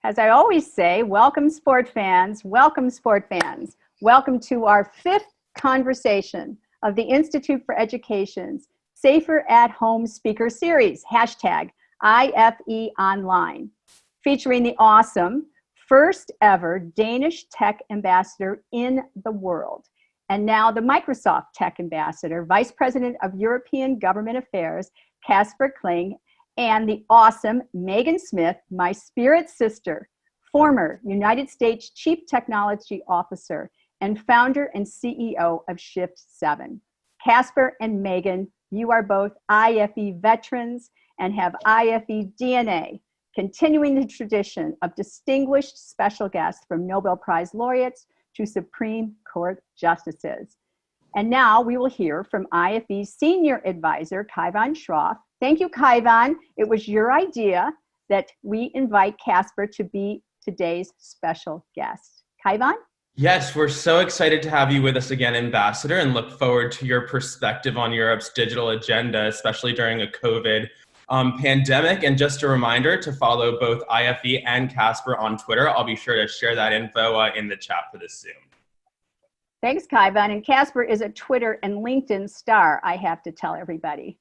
As I always say, welcome sport fans, welcome sport fans. Welcome to our fifth conversation of the Institute for Education's Safer at Home Speaker Series, hashtag IFE Online, featuring the awesome first ever Danish tech ambassador in the world, and now the Microsoft tech ambassador, Vice President of European Government Affairs, Casper Klynge, and the awesome Megan Smith, my spirit sister, former United States Chief Technology Officer and founder and CEO of Shift7. Casper and Megan, you are both IFE veterans and have IFE DNA, continuing the tradition of distinguished special guests from Nobel Prize laureates to Supreme Court justices. And now we will hear from IFE's Senior Advisor, Kaivan Shroff. Thank you, Kaivan. It was your idea that we invite Casper to be today's special guest. Kaivan? Yes, we're so excited to have you with us again, Ambassador, and look forward to your perspective on Europe's digital agenda, especially during a COVID pandemic. And just a reminder to follow both IFE and Casper on Twitter. I'll be sure to share that info in the chat for this Zoom. Thanks, Kaivan. And Casper is a Twitter and LinkedIn star, I have to tell everybody.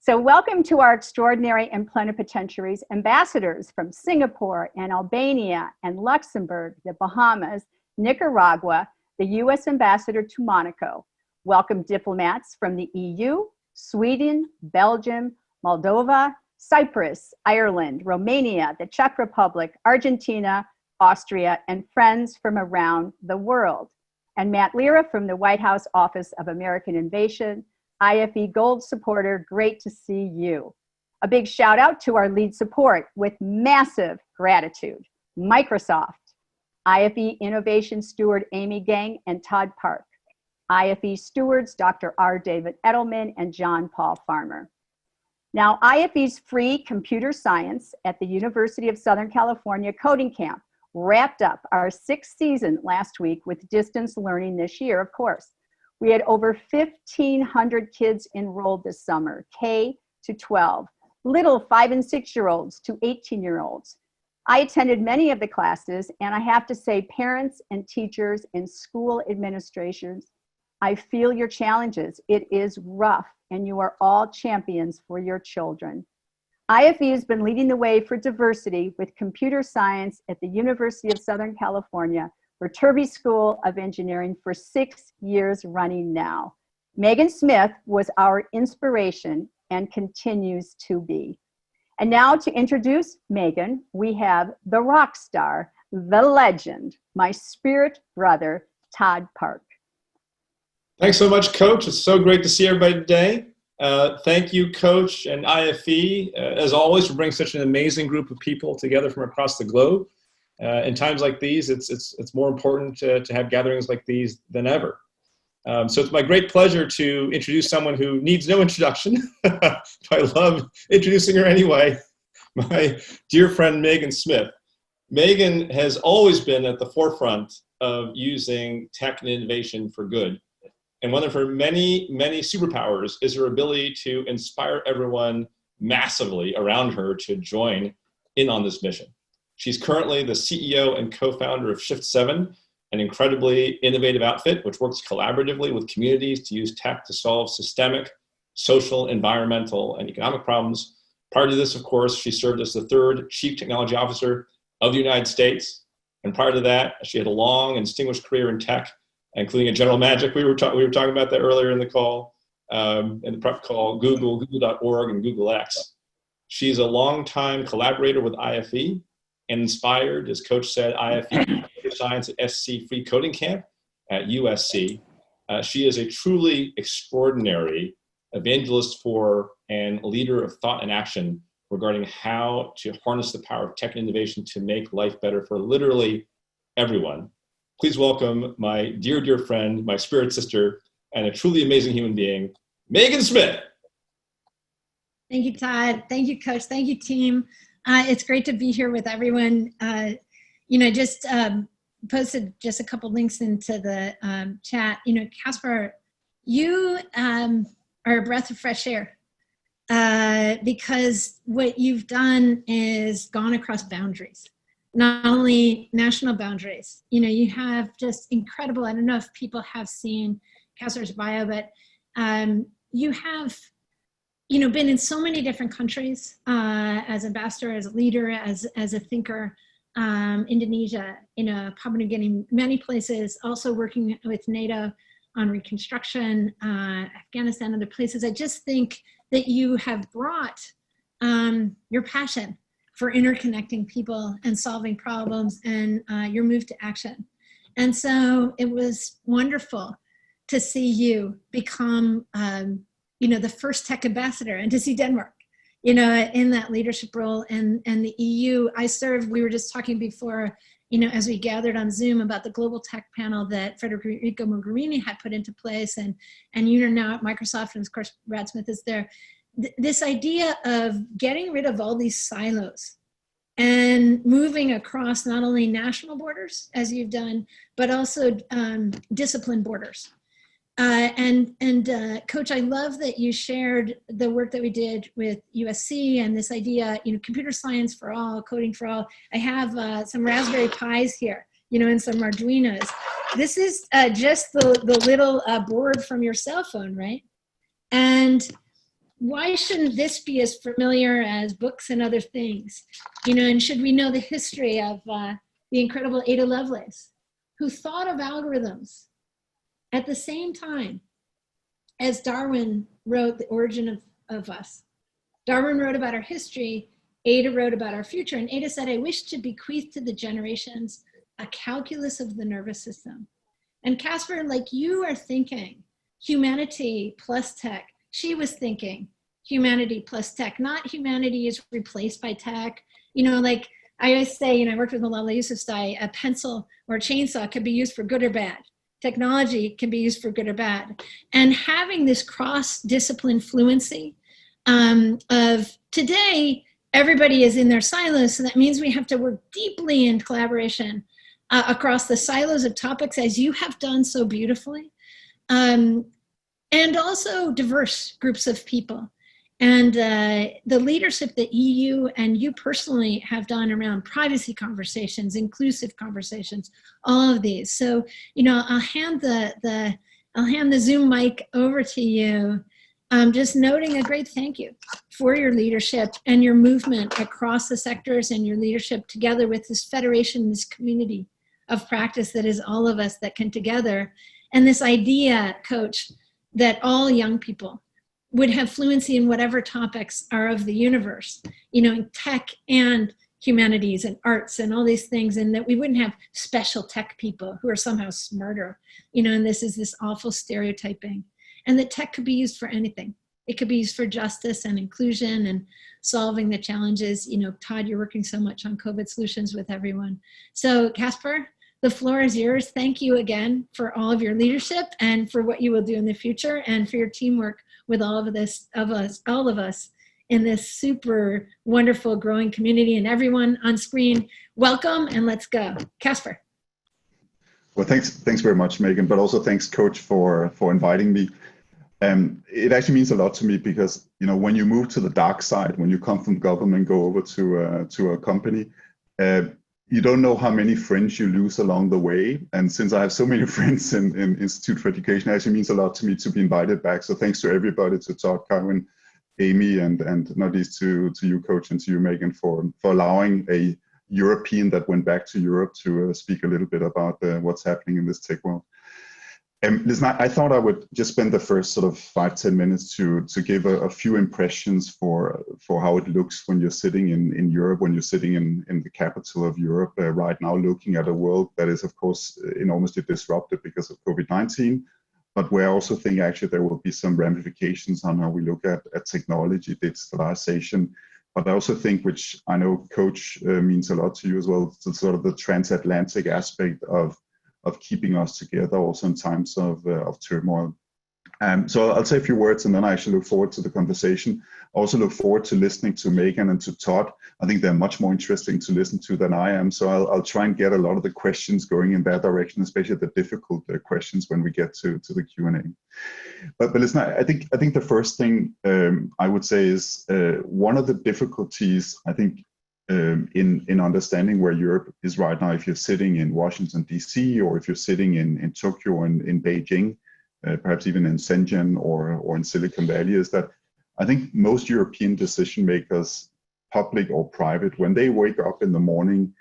So welcome to our extraordinary and plenipotentiaries, ambassadors from Singapore and Albania and Luxembourg, the Bahamas, Nicaragua, the U.S. ambassador to Monaco. Welcome diplomats from the EU, Sweden, Belgium, Moldova, Cyprus, Ireland, Romania, the Czech Republic, Argentina, Austria, and friends from around the world. And Matt Lira from the White House Office of American Innovation, IFE Gold supporter, great to see you. A big shout out to our lead support with massive gratitude, Microsoft, IFE Innovation Steward Amy Geng and Todd Park, IFE Stewards Dr. R. David Edelman and John Paul Farmer. Now, IFE's free computer science at the University of Southern California Coding Camp wrapped up our sixth season last week with distance learning this year, of course. We had over 1,500 kids enrolled this summer, K to 12, little 5 and 6-year-olds to 18-year-olds. I attended many of the classes, and I have to say, parents and teachers and school administrations, I feel your challenges. It is rough, and you are all champions for your children. IFE has been leading the way for diversity with computer science at the University of Southern California for Turvey School of Engineering for 6 years running now. Megan Smith was our inspiration and continues to be. And now to introduce Megan, we have the rock star, the legend, my spirit brother, Todd Park. Thanks so much, Coach. It's so great to see everybody today. Thank you, Coach and IFE, as always, for bringing such an amazing group of people together from across the globe. In times like these, it's more important to have gatherings like these than ever. So it's my great pleasure to introduce someone who needs no introduction. I love introducing her anyway, my dear friend Megan Smith. Megan has always been at the forefront of using tech and innovation for good. And one of her many, many superpowers is her ability to inspire everyone massively around her to join in on this mission. She's currently the CEO and co-founder of Shift7, an incredibly innovative outfit which works collaboratively with communities to use tech to solve systemic, social, environmental, and economic problems. Prior to this, of course, she served as the third Chief Technology Officer of the United States. And prior to that, she had a long and distinguished career in tech, including at General Magic. We were talking about that earlier in the call, in the prep call, Google, Google.org, and Google X. She's a longtime collaborator with IFE and inspired, as Coach said, IFE Computer Science at SC Free Coding Camp at USC. She is a truly extraordinary evangelist for and leader of thought and action regarding how to harness the power of tech and innovation to make life better for literally everyone. Please welcome my dear, dear friend, my spirit sister, and a truly amazing human being, Megan Smith. Thank you, Todd. Thank you, Coach. Thank you, team. It's great to be here with everyone. Just posted just a couple links into the chat. Casper, you are a breath of fresh air because what you've done is gone across boundaries. not only national boundaries. You know, you have just incredible, I don't know if people have seen Casper's bio, but you have, you know, been in so many different countries as ambassador, as a leader, as a thinker. Indonesia, you know, Papua New Guinea, many places, also working with NATO on reconstruction, Afghanistan, other places. I just think that you have brought your passion for interconnecting people and solving problems and your move to action. And so it was wonderful to see you become, you know, the first tech ambassador, and to see Denmark, you know, in that leadership role, and the EU. I served, we were just talking before, you know, as we gathered on Zoom about the global tech panel that Federico Mogherini had put into place, and you're now at Microsoft, and of course Brad Smith is there. This idea of getting rid of all these silos and moving across not only national borders, as you've done, but also discipline borders. Coach, I love that you shared the work that we did with USC and this idea, you know, computer science for all, coding for all. I have some Raspberry Pis here, you know, and some Arduinos. This is just the little board from your cell phone, right? And why shouldn't this be as familiar as books and other things? You know, and should we know the history of the incredible Ada Lovelace, who thought of algorithms at the same time as Darwin wrote The Origin of Us. Darwin wrote about our history, Ada wrote about our future, and Ada said, I wish to bequeath to the generations a calculus of the nervous system. And Casper, like you are thinking humanity plus tech, she was thinking humanity plus tech, not humanity is replaced by tech. You know, like I always say, you know, I worked with Malala Yousafzai, a pencil or a chainsaw could be used for good or bad. Technology can be used for good or bad. And having this cross-discipline fluency of today, everybody is in their silos, so that means we have to work deeply in collaboration across the silos of topics, as you have done so beautifully, and also diverse groups of people. And the leadership that EU and you personally have done around privacy conversations, inclusive conversations, all of these. So, you know, I'll hand the Zoom mic over to you. Just noting a great thank you for your leadership and your movement across the sectors, and your leadership together with this federation, this community of practice that is all of us that can together. And this idea, Coach, that all young people would have fluency in whatever topics are of the universe, you know, in tech and humanities and arts and all these things, and that we wouldn't have special tech people who are somehow smarter, you know, and this is this awful stereotyping. And that tech could be used for anything. It could be used for justice and inclusion and solving the challenges. You know, Todd, you're working so much on COVID solutions with everyone. So Casper, the floor is yours. Thank you again for all of your leadership and for what you will do in the future, and for your teamwork with all of us in this super wonderful growing community. And everyone on screen, welcome, and let's go. Casper. Well, thanks very much, Megan, but also thanks, Coach, for inviting me. It actually means a lot to me because, you know, when you move to the dark side, when you come from government, go over to a company, you don't know how many friends you lose along the way. And since I have so many friends in Institute for Education, it actually means a lot to me to be invited back. So thanks to everybody, to Todd, Karen, Amy, and not least to you, Coach, and to you, Megan, for allowing a European that went back to Europe to speak a little bit about what's happening in this tech world. Listen, I thought I would just spend the first sort of 5-10 minutes to give a few impressions for how it looks when you're sitting in Europe, when you're sitting in the capital of Europe right now, looking at a world that is, of course, enormously disrupted because of COVID-19, but where I also think actually there will be some ramifications on how we look at technology, digitalization. But I also think, which I know, Coach, means a lot to you as well, sort of the transatlantic aspect of keeping us together also in times of turmoil. So I'll say a few words and then I actually look forward to the conversation. I also look forward to listening to Megan and to Todd. I think they're much more interesting to listen to than I am. So I'll try and get a lot of the questions going in that direction, especially the difficult questions when we get to the Q&A. But listen, I think the first thing I would say is one of the difficulties, I think, in understanding where Europe is right now. If you're sitting in Washington, D.C., or if you're sitting in Tokyo or in Beijing, perhaps even in Shenzhen or in Silicon Valley, is that I think most European decision makers, public or private, when they wake up in the morning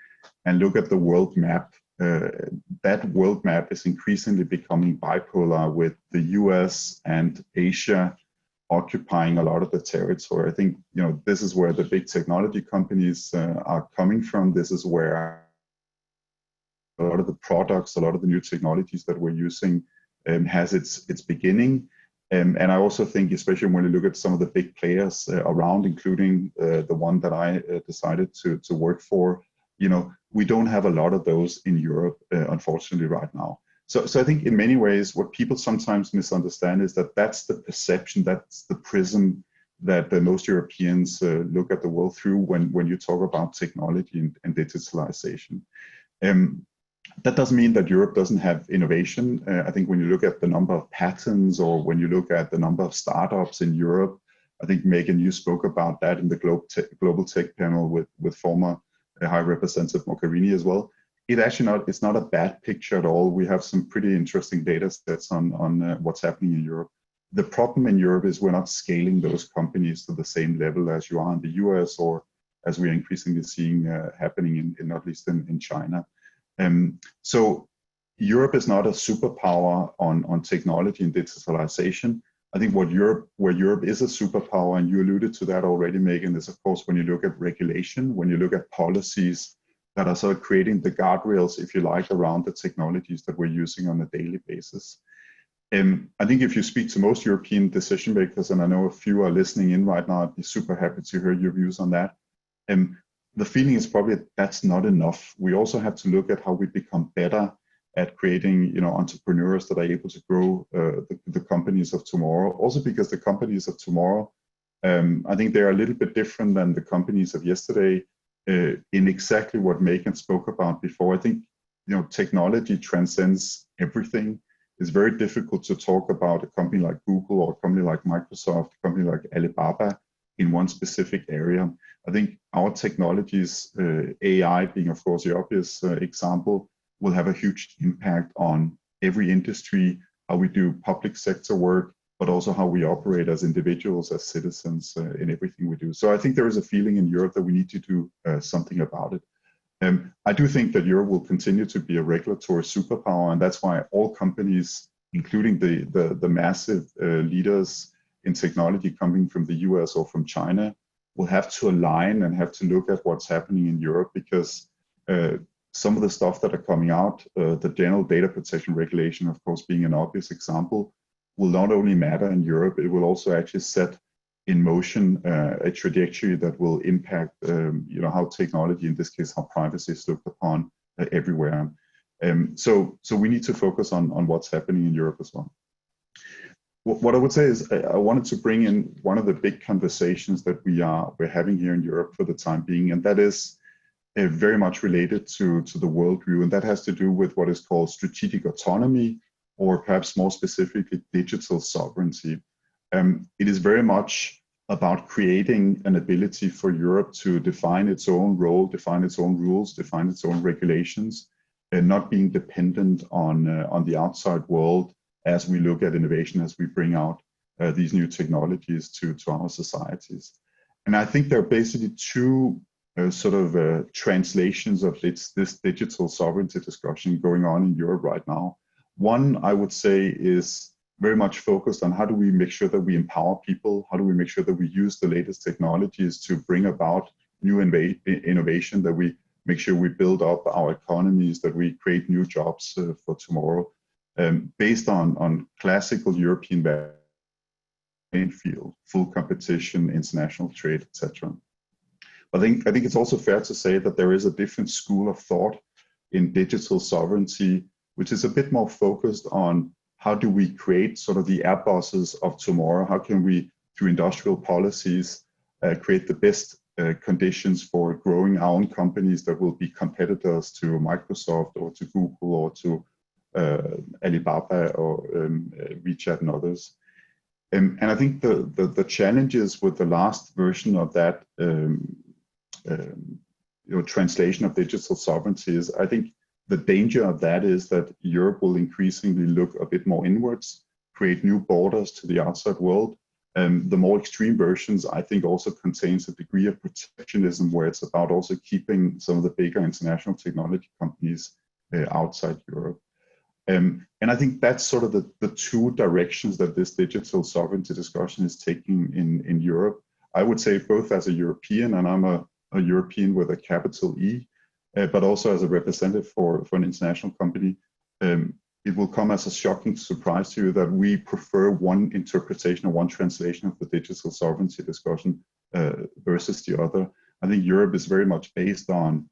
and look at the world map, that world map is increasingly becoming bipolar, with the US and Asia occupying a lot of the territory. I think, this is where the big technology companies are coming from. This is where a lot of the products, a lot of the new technologies that we're using has its beginning. And I also think, especially when you look at some of the big players around, including the one that I decided to work for, we don't have a lot of those in Europe, unfortunately, right now. So I think in many ways, what people sometimes misunderstand is that that's the perception, that's the prism that most Europeans look at the world through when you talk about technology and digitalization. That doesn't mean that Europe doesn't have innovation. I think when you look at the number of patents, or when you look at the number of startups in Europe, I think, Megan, you spoke about that in the Global Tech panel with former High Representative Mogherini as well. It's not a bad picture at all. We have some pretty interesting data sets on what's happening in Europe. The problem in Europe is we're not scaling those companies to the same level as you are in the US, or as we're increasingly seeing happening in not least in China. So Europe is not a superpower on technology and digitalization. I think where Europe is a superpower, and you alluded to that already, Megan, is of course when you look at regulation, when you look at policies that are sort of creating the guardrails, if you like, around the technologies that we're using on a daily basis. I think if you speak to most European decision makers, and I know a few are listening in right now, I'd be super happy to hear your views on that. The feeling is probably that's not enough. We also have to look at how we become better at creating, entrepreneurs that are able to grow the companies of tomorrow. Also because the companies of tomorrow, I think they're a little bit different than the companies of yesterday in exactly what Megan spoke about before. I think, technology transcends everything. It's very difficult to talk about a company like Google or a company like Microsoft, a company like Alibaba in one specific area. I think our technologies, AI being of course the obvious example, will have a huge impact on every industry, how we do public sector work, but also how we operate as individuals, as citizens in everything we do. So I think there is a feeling in Europe that we need to do something about it. I do think that Europe will continue to be a regulatory superpower, and that's why all companies, including the massive leaders in technology coming from the US or from China, will have to align and have to look at what's happening in Europe, because some of the stuff that are coming out, the General Data Protection Regulation, of course, being an obvious example, will not only matter in Europe, it will also actually set in motion a trajectory that will impact, how technology, in this case, how privacy is looked upon everywhere. So we need to focus on what's happening in Europe as well. What I would say is I wanted to bring in one of the big conversations that we're having here in Europe for the time being, and that is very much related to the worldview, and that has to do with what is called strategic autonomy, or perhaps more specifically, digital sovereignty. It is very much about creating an ability for Europe to define its own role, define its own rules, define its own regulations, and not being dependent on the outside world as we look at innovation, as we bring out these new technologies to our societies. And I think there are basically two translations of this digital sovereignty discussion going on in Europe right now. One, I would say, is very much focused on how do we make sure that we empower people? How do we make sure that we use the latest technologies to bring about new innovation, that we make sure we build up our economies, that we create new jobs for tomorrow, based on classical European playing field, full competition, international trade, etc. I think it's also fair to say that there is a different school of thought in digital sovereignty, which is a bit more focused on how do we create sort of the Airbuses of tomorrow? How can we, through industrial policies, create the best conditions for growing our own companies that will be competitors to Microsoft or to Google or to Alibaba or WeChat and others. And I think the challenges with the last version of that translation of digital sovereignty is, I think the danger of that is that Europe will increasingly look a bit more inwards, create new borders to the outside world. The more extreme versions, I think, also contains a degree of protectionism where it's about also keeping some of the bigger international technology companies outside Europe. And I think that's sort of the two directions that this digital sovereignty discussion is taking in Europe. I would say both as a European, and I'm a European with a capital E, but also as a representative for an international company, it will come as a shocking surprise to you that we prefer one interpretation or one translation of the digital sovereignty discussion versus the other. I think Europe is very much based on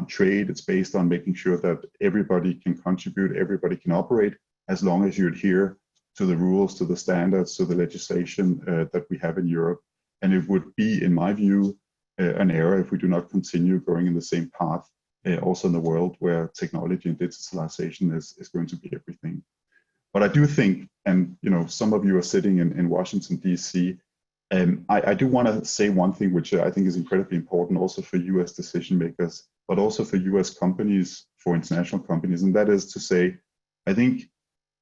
trade. It's based on making sure that everybody can contribute, everybody can operate, as long as you adhere to the rules, to the standards, to the legislation that we have in Europe. And it would be, in my view, an error if we do not continue going in the same path also in the world where technology and digitalization is going to be everything. But I do think, and some of you are sitting in Washington, D.C., I do want to say one thing which I think is incredibly important also for US decision makers, but also for US companies, for international companies, and that is to say, I think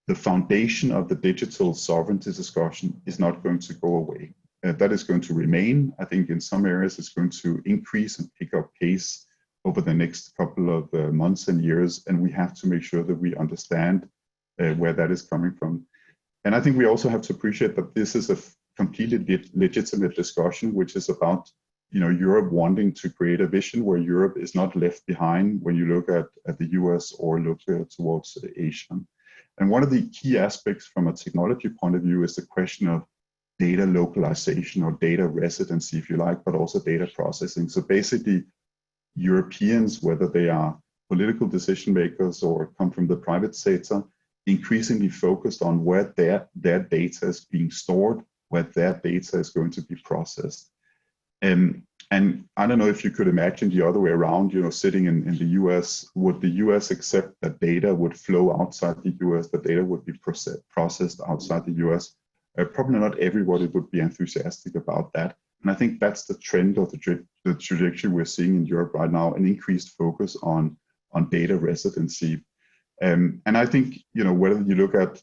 the foundation of the digital sovereignty discussion is not going to go away. That is going to remain. I think in some areas it's going to increase and pick up pace over the next couple of months and years, and we have to make sure that we understand where that is coming from. And I think we also have to appreciate that this is a completely legitimate discussion, which is about Europe wanting to create a vision where Europe is not left behind when you look at the US or look towards Asia. And one of the key aspects from a technology point of view is the question of data localization or data residency, if you like, but also data processing. So basically, Europeans, whether they are political decision makers or come from the private sector, increasingly focused on where their data is being stored, where their data is going to be processed. And I don't know if you could imagine the other way around, sitting in the US, would the US accept that data would flow outside the US, that data would be processed outside the US? Probably not everybody would be enthusiastic about that. And I think that's the trend or the trajectory we're seeing in Europe right now, an increased focus on data residency. And I think, whether you look at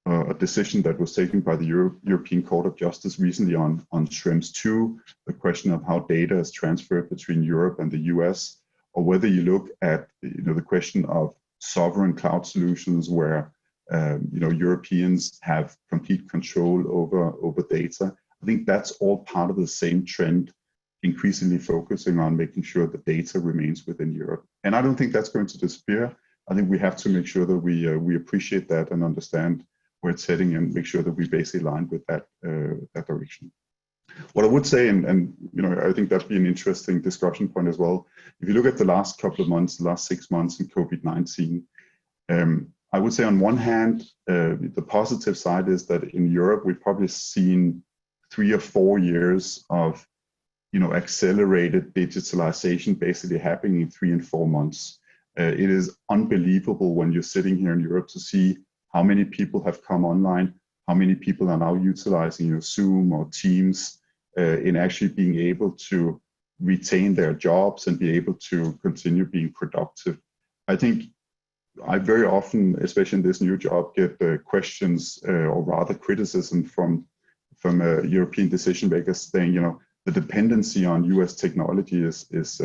a decision that was taken by the European Court of Justice recently on Schrems II, the question of how data is transferred between Europe and the US, or whether you look at the question of sovereign cloud solutions where Europeans have complete control over data. I think that's all part of the same trend, increasingly focusing on making sure the data remains within Europe. And I don't think that's going to disappear. I think we have to make sure that we appreciate that and understand where it's heading and make sure that we basically align with that direction. What I would say, and I think that'd be an interesting discussion point as well. If you look at the last couple of months, the last 6 months in COVID-19, I would say on one hand, the positive side is that in Europe, we've probably seen 3 or 4 years of accelerated digitalization basically happening in 3 and 4 months. It is unbelievable when you're sitting here in Europe to see how many people have come online, how many people are now utilizing Zoom or Teams in actually being able to retain their jobs and be able to continue being productive. I think I very often, especially in this new job, get questions or rather criticism from European decision makers saying, the dependency on US technology is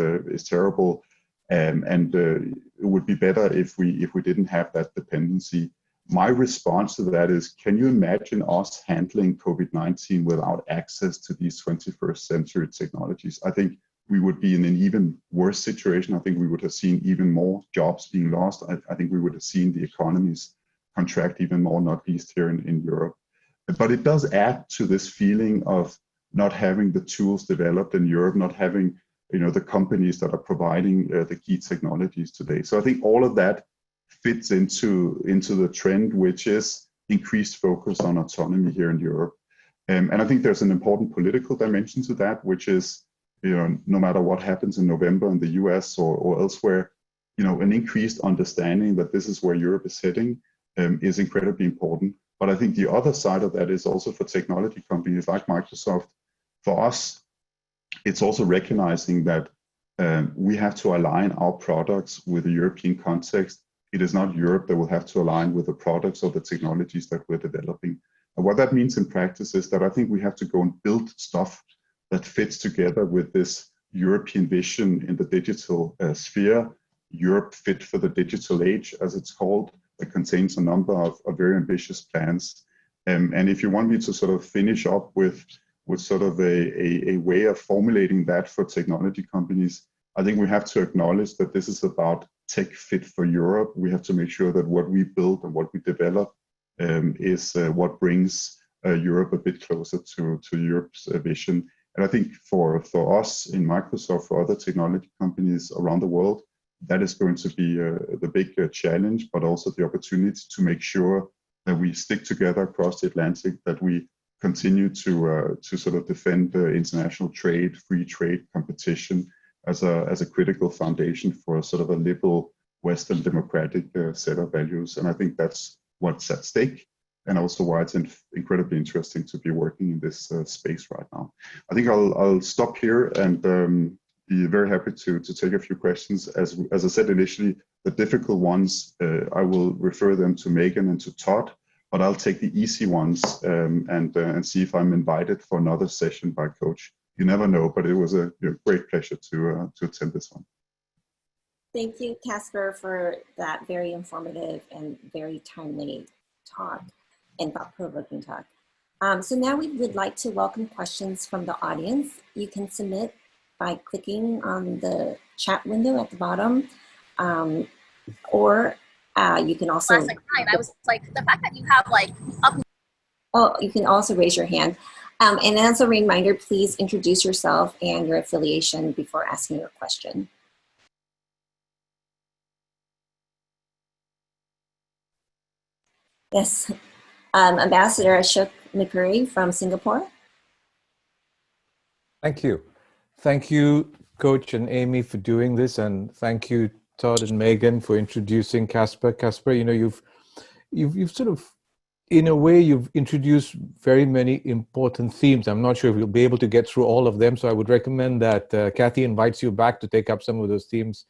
terrible, and it would be better if we didn't have that dependency. My response to that is, can you imagine us handling COVID-19 without access to these 21st century technologies? I think we would be in an even worse situation. I think we would have seen even more jobs being lost. I think we would have seen the economies contract even more, not least here in Europe. But it does add to this feeling of not having the tools developed in Europe, not having the companies that are providing the key technologies today. So I think all of that fits into the trend, which is increased focus on autonomy here in Europe. And I think there's an important political dimension to that, which is, no matter what happens in November in the US or elsewhere, an increased understanding that this is where Europe is heading is incredibly important. But I think the other side of that is also for technology companies like Microsoft. For us, it's also recognizing that we have to align our products with the European context. It is not Europe that will have to align with the products or the technologies that we're developing. And what that means in practice is that I think we have to go and build stuff that fits together with this European vision in the digital sphere, Europe fit for the digital age, as it's called, that contains a number of very ambitious plans. And if you want me to sort of finish up with sort of a way of formulating that for technology companies, I think we have to acknowledge that this is about tech fit for Europe. We have to make sure that what we build and what we develop is what brings Europe a bit closer to Europe's vision. And I think for us in Microsoft, for other technology companies around the world, that is going to be the big challenge, but also the opportunity to make sure that we stick together across the Atlantic, that we continue to sort of defend international trade, free trade, competition as a critical foundation for sort of a liberal Western democratic set of values. And I think that's what's at stake, and also why it's incredibly interesting to be working in this space right now. I think I'll stop here and be very happy to take a few questions. As I said initially, the difficult ones, I will refer them to Megan and to Todd, but I'll take the easy ones and see if I'm invited for another session by Coach. You never know, but it was a great pleasure to attend this one. Thank you, Casper, for that very informative and very timely talk and thought-provoking talk. So now we would like to welcome questions from the audience. You can submit by clicking on the chat window at the bottom, or you can also. I was like, the fact that you have like up. Oh, you can also raise your hand. And as a reminder, please introduce yourself and your affiliation before asking your question. Yes, Ambassador Ashok Kumar from Singapore. Thank you. Thank you, Coach and Amy, for doing this, and thank you, Todd and Megan, for introducing Casper. Casper, you know, you've sort of, in a way, you've introduced very many important themes. I'm not sure if you'll be able to get through all of them, so I would recommend that Kathy invites you back to take up some of those themes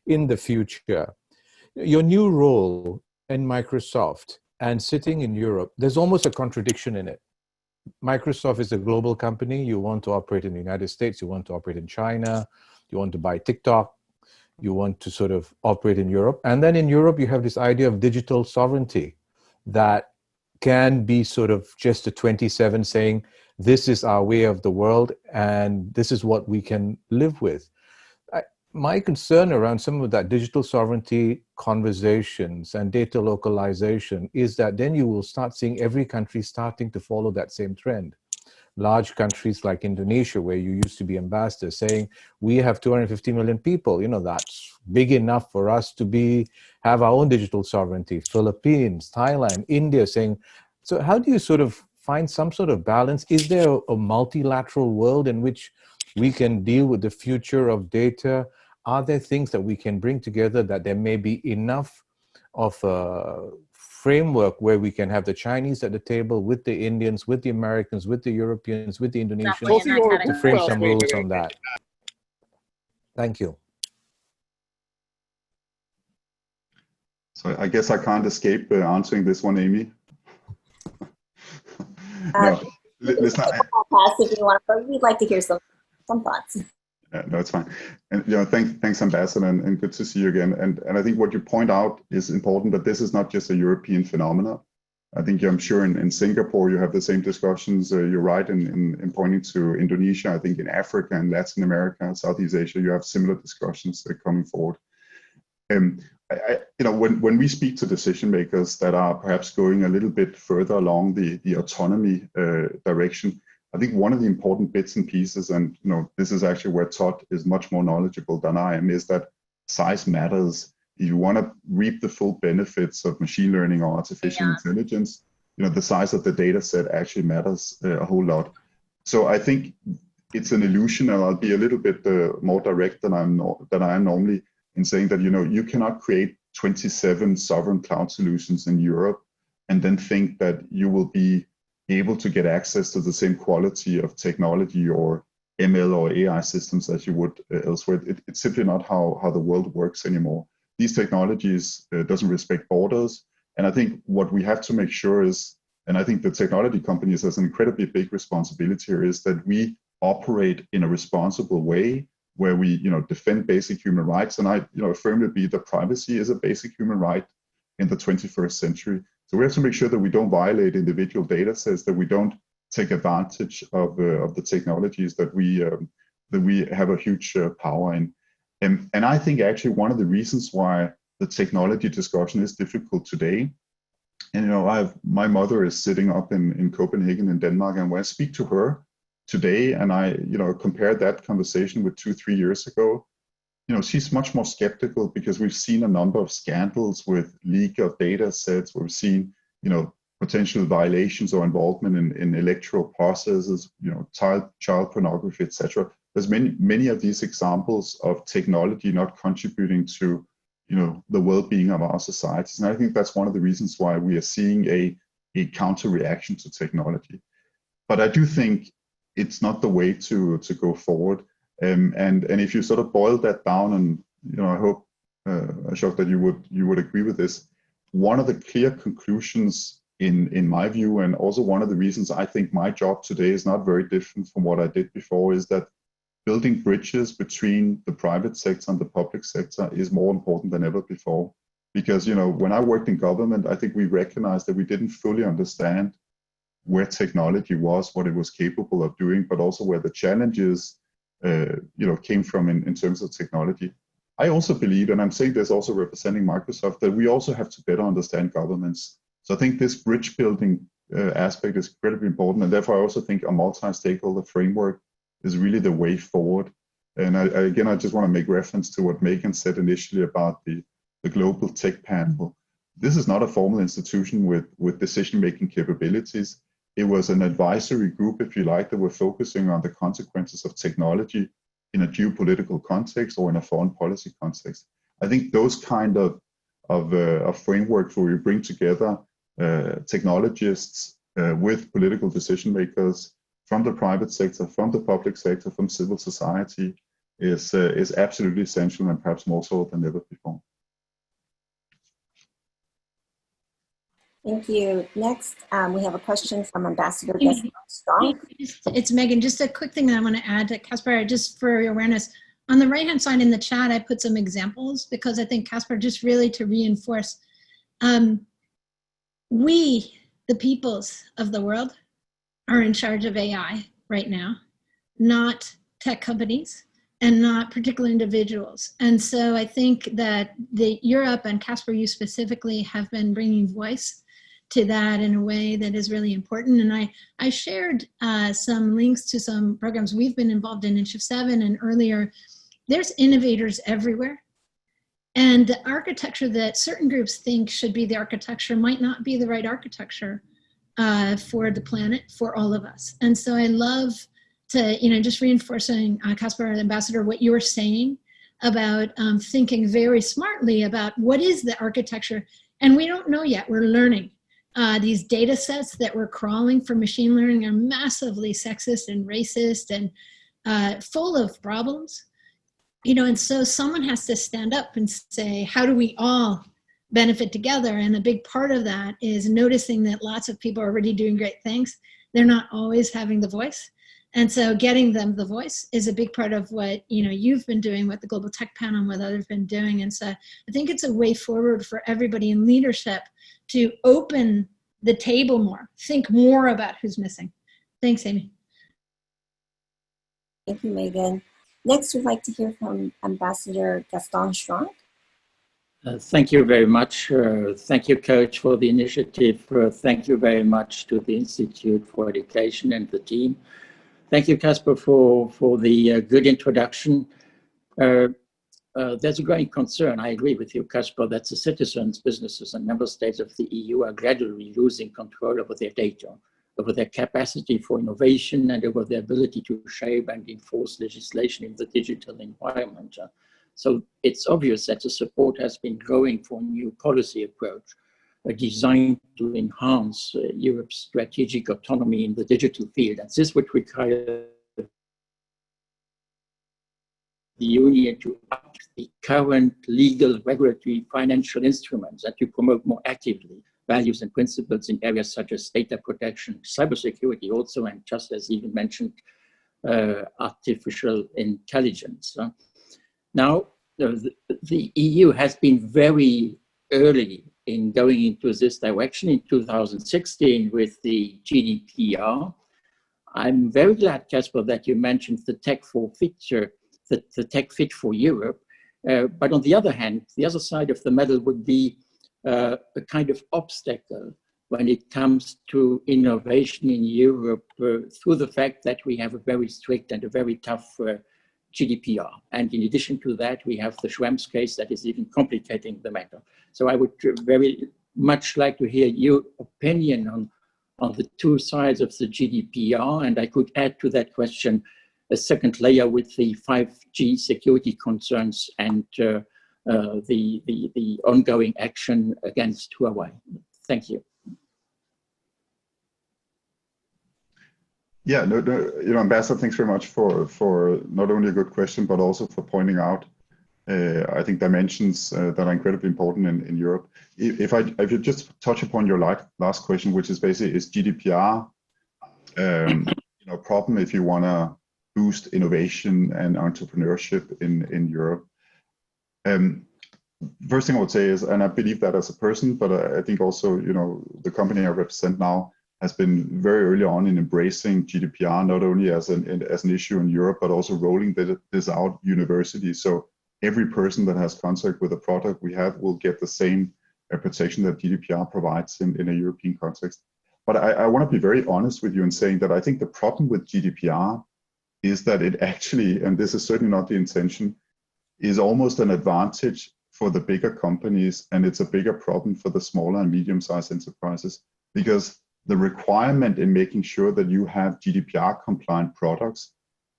in the future. Your new role in Microsoft and sitting in Europe, there's almost a contradiction in it. Microsoft is a global company. You want to operate in the United States, you want to operate in China, you want to buy TikTok, you want to sort of operate in Europe. And then in Europe, you have this idea of digital sovereignty that can be sort of just a 27 saying, this is our way of the world and this is what we can live with. My concern around some of that digital sovereignty conversations and data localization is that then you will start seeing every country starting to follow that same trend. Large countries like Indonesia, where you used to be ambassador, saying, we have 250 million people, you know, that's big enough for us to have our own digital sovereignty. Philippines, Thailand, India saying, so how do you sort of find some sort of balance? Is there a multilateral world in which we can deal with the future of data? Are there things that we can bring together that there may be enough of a framework where we can have the Chinese at the table with the Indians, with the Americans, with the Europeans, with the Indonesians, to frame some rules on that? Thank you. So I guess I can't escape answering this one, Amy. No, listen, if you want, but we'd like to hear some thoughts. No, it's fine. And thanks, Ambassador, and good to see you again. And I think what you point out is important, that this is not just a European phenomenon. I think I'm sure in Singapore you have the same discussions. You're right in pointing to Indonesia. I think in Africa and Latin America, Southeast Asia, you have similar discussions coming forward. When we speak to decision makers that are perhaps going a little bit further along the autonomy direction, I think one of the important bits and pieces, and this is actually where Todd is much more knowledgeable than I am, is that size matters. If you want to reap the full benefits of machine learning or artificial intelligence, the size of the data set actually matters a whole lot. So I think it's an illusion, and I'll be a little bit more direct than I am normally in saying that you cannot create 27 sovereign cloud solutions in Europe and then think that you will be able to get access to the same quality of technology or ML or AI systems as you would elsewhere. It's simply not how the world works anymore. These technologies doesn't respect borders. And I think what we have to make sure is, and I think the technology companies has an incredibly big responsibility here, is that we operate in a responsible way where we, defend basic human rights. And I, firmly believe that privacy is a basic human right in the 21st century. So we have to make sure that we don't violate individual data sets, that we don't take advantage of the technologies that we have a huge power in. And I think actually one of the reasons why the technology discussion is difficult today, and my mother is sitting up in Copenhagen in Denmark, and when I speak to her today and I compare that conversation with 2-3 years ago, she's much more skeptical because we've seen a number of scandals with leak of data sets. We've seen potential violations or involvement in electoral processes, child pornography, etc. There's many of these examples of technology not contributing to the well-being of our societies. And I think that's one of the reasons why we are seeing a counter reaction to technology. But I do think it's not the way to go forward. And if you sort of boil that down, and I hope Ashok that you would agree with this, one of the clear conclusions in my view, and also one of the reasons I think my job today is not very different from what I did before, is that building bridges between the private sector and the public sector is more important than ever before. Because when I worked in government, I think we recognized that we didn't fully understand where technology was, what it was capable of doing, but also where the challenges came from in terms of technology. I also believe, and I'm saying this also representing Microsoft, that we also have to better understand governments. So I think this bridge building aspect is incredibly important, and therefore I also think a multi-stakeholder framework is really the way forward. And I just want to make reference to what Megan said initially about the global tech panel. This is not a formal institution with decision-making capabilities. It was an advisory group, if you like, that were focusing on the consequences of technology in a geopolitical context or in a foreign policy context. I think those kind of frameworks where we bring together technologists with political decision makers from the private sector, from the public sector, from civil society is absolutely essential, and perhaps more so than ever before. Thank you. Next, we have a question from Ambassador Gaston Stronck. It's Megan. Just a quick thing that I want to add to Casper, just for your awareness. On the right-hand side in the chat, I put some examples because I think, Casper, just really to reinforce, we, the peoples of the world, are in charge of AI right now, not tech companies and not particular individuals. And so I think that Europe and Casper, you specifically, have been bringing voice to that in a way that is really important. And I shared some links to some programs we've been involved in Shift 7 and earlier. There's innovators everywhere. And the architecture that certain groups think should be the architecture might not be the right architecture for the planet, for all of us. And so I love to, just reinforcing, Casper and Ambassador, what you were saying about thinking very smartly about what is the architecture. And we don't know yet, we're learning. These data sets that we're crawling for machine learning are massively sexist and racist and full of problems. And so someone has to stand up and say, how do we all benefit together? And a big part of that is noticing that lots of people are already doing great things. They're not always having the voice. And so getting them the voice is a big part of what you've been doing, what the Global Tech Panel and what others have been doing. And so I think it's a way forward for everybody in leadership to open the table more, think more about who's missing. Thanks, Amy. Thank you, Megan. Next, we'd like to hear from Ambassador Gaston Stronck. Thank you very much. Thank you, Coach, for the initiative. Thank you very much to the Institute for Education and the team. Thank you, Casper, for the good introduction. There's a growing concern, I agree with you, Casper, that the citizens, businesses, and member states of the EU are gradually losing control over their data, over their capacity for innovation, and over their ability to shape and enforce legislation in the digital environment. So it's obvious that the support has been growing for a new policy approach designed to enhance Europe's strategic autonomy in the digital field. And this would require the Union to up the current legal, regulatory, financial instruments and to promote more actively values and principles in areas such as data protection, cybersecurity also, and just as even mentioned, artificial intelligence. Now, the EU has been very early in going into this direction in 2016 with the GDPR. I'm very glad, Casper, that you mentioned the tech for feature, the tech fit for Europe. But on the other hand, the other side of the medal would be a kind of obstacle when it comes to innovation in Europe through the fact that we have a very strict and a very tough GDPR. And in addition to that, we have the Schrems case that is even complicating the matter. So I would very much like to hear your opinion on the two sides of the GDPR. And I could add to that question a second layer with the 5G security concerns and the ongoing action against Huawei. Thank you. Yeah, Ambassador, thanks very much for not only a good question, but also for pointing out, I think, dimensions that are incredibly important in Europe. If you just touch upon your last question, which is basically, is GDPR problem if you want to boost innovation and entrepreneurship in Europe? First thing I would say is, and I believe that as a person, but I think also, the company I represent now has been very early on in embracing GDPR, not only as an issue in Europe, but also rolling this out universally. So every person that has contact with a product we have will get the same protection that GDPR provides in a European context. But I want to be very honest with you in saying that I think the problem with GDPR is that it actually, and this is certainly not the intention, is almost an advantage for the bigger companies, and it's a bigger problem for the smaller and medium-sized enterprises, because the requirement in making sure that you have GDPR compliant products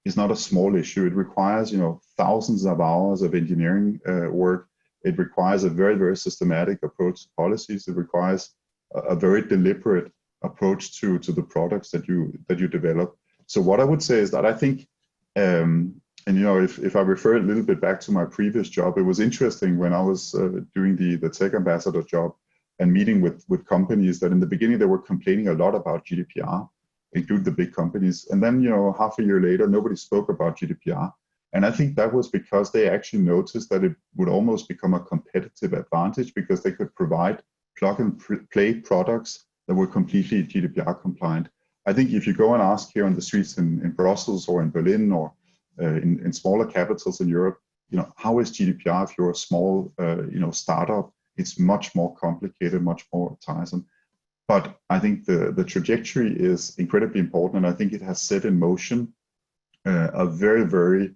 is not a small issue. It requires, thousands of hours of engineering work. It requires a very, very systematic approach to policies. It requires a very deliberate approach to the products that you develop. So what I would say is that I think, if I refer a little bit back to my previous job, it was interesting when I was doing the tech ambassador job and meeting with companies that in the beginning they were complaining a lot about GDPR, including the big companies. And then, half a year later, nobody spoke about GDPR. And I think that was because they actually noticed that it would almost become a competitive advantage because they could provide plug and play products that were completely GDPR compliant. I think if you go and ask here on the streets in Brussels or in Berlin or in smaller capitals in Europe, how is GDPR if you're a small, startup? It's much more complicated, much more tiresome. But I think the trajectory is incredibly important, and I think it has set in motion a very, very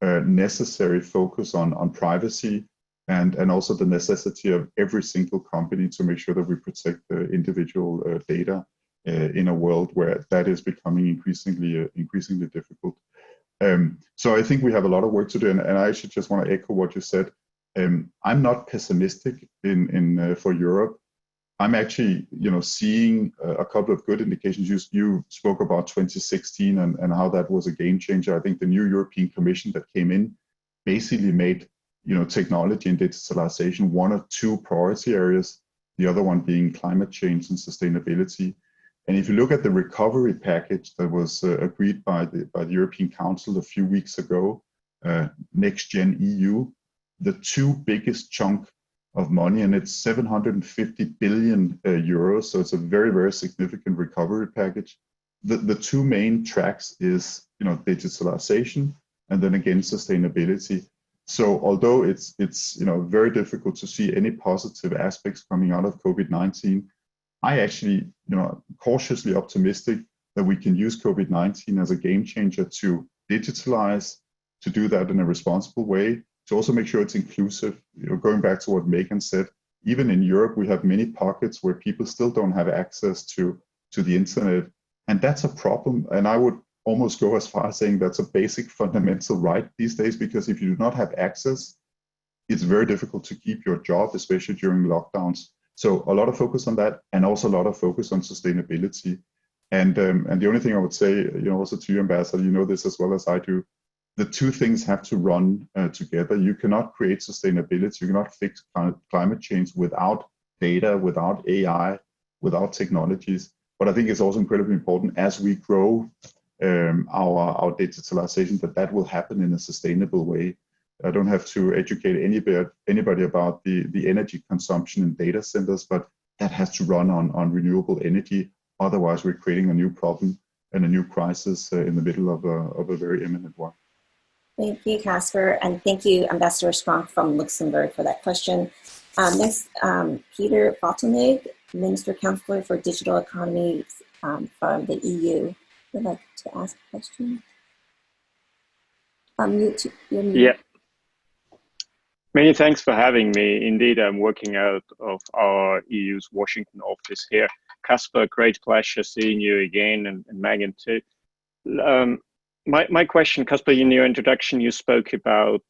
necessary focus on privacy and also the necessity of every single company to make sure that we protect the individual data in a world where that is becoming increasingly difficult. So I think we have a lot of work to do, and I actually just want to echo what you said. I'm not pessimistic for Europe. I'm actually, seeing a couple of good indications. You spoke about 2016 and how that was a game changer. I think the new European Commission that came in basically made, technology and digitalization one of two priority areas, the other one being climate change and sustainability. And if you look at the recovery package that was agreed by the European Council a few weeks ago, Next Gen EU, the two biggest chunk of money, and it's 750 billion euros. So it's a very, very significant recovery package. The two main tracks is, digitalization and then again, sustainability. So although it's very difficult to see any positive aspects coming out of COVID-19, I actually, cautiously optimistic that we can use COVID-19 as a game changer to digitalize, to do that in a responsible way, to also make sure it's inclusive. Going back to what Megan said, even in Europe, we have many pockets where people still don't have access to the internet. And that's a problem. And I would almost go as far as saying that's a basic fundamental right these days, because if you do not have access, it's very difficult to keep your job, especially during lockdowns. So a lot of focus on that, and also a lot of focus on sustainability. And the only thing I would say, also to you, Ambassador, this as well as I do, the two things have to run together. You cannot create sustainability, you cannot fix climate change without data, without AI, without technologies. But I think it's also incredibly important as we grow our digitalization that will happen in a sustainable way. I don't have to educate anybody about the energy consumption in data centers, but that has to run on renewable energy. Otherwise, we're creating a new problem and a new crisis in the middle of a very imminent one. Thank you, Casper, and thank you, Ambassador Stronck from Luxembourg, for that question. Next, Peter Bottleneck, Minister Counselor for Digital Economy from the EU, would like to ask a question. Yeah. Many thanks for having me. Indeed, I'm working out of our EU's Washington office here. Casper, great pleasure seeing you again, and Megan too. My question, Casper, in your introduction, you spoke about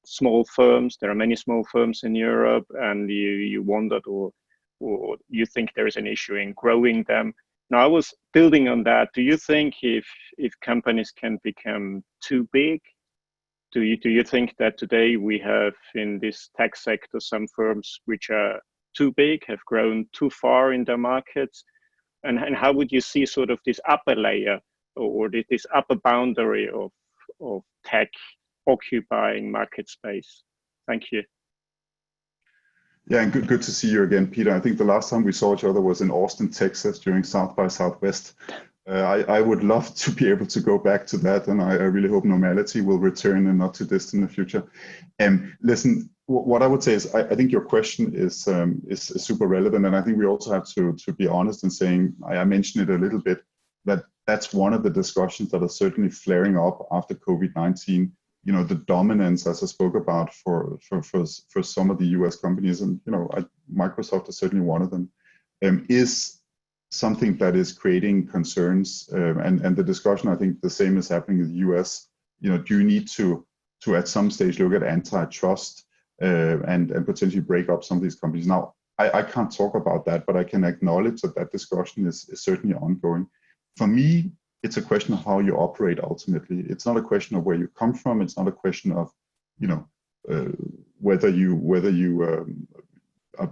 small firms. There are many small firms in Europe, and you wondered or you think there is an issue in growing them. Now, I was building on that. Do you think if companies can become too big, do you think that today we have in this tech sector some firms which are too big, have grown too far in their markets? And how would you see sort of this upper layer or this upper boundary of tech occupying market space? Thank you. Yeah, and good to see you again, Peter. I think the last time we saw each other was in Austin, Texas during South by Southwest. I would love to be able to go back to that, and I really hope normality will return in not too distant future. Listen, what I would say is I think your question is super relevant, and I think we also have to be honest in saying, I mentioned it a little bit, that's one of the discussions that are certainly flaring up after COVID-19. You know, the dominance, as I spoke about, for some of the US companies, and Microsoft is certainly one of them, is something that is creating concerns, and the discussion, I think the same is happening in the US. You know, do you need to at some stage look at antitrust and potentially break up some of these companies? Now, I can't talk about that, but I can acknowledge that discussion is certainly ongoing. For me, it's a question of how you operate ultimately. It's not a question of where you come from. It's not a question of, whether you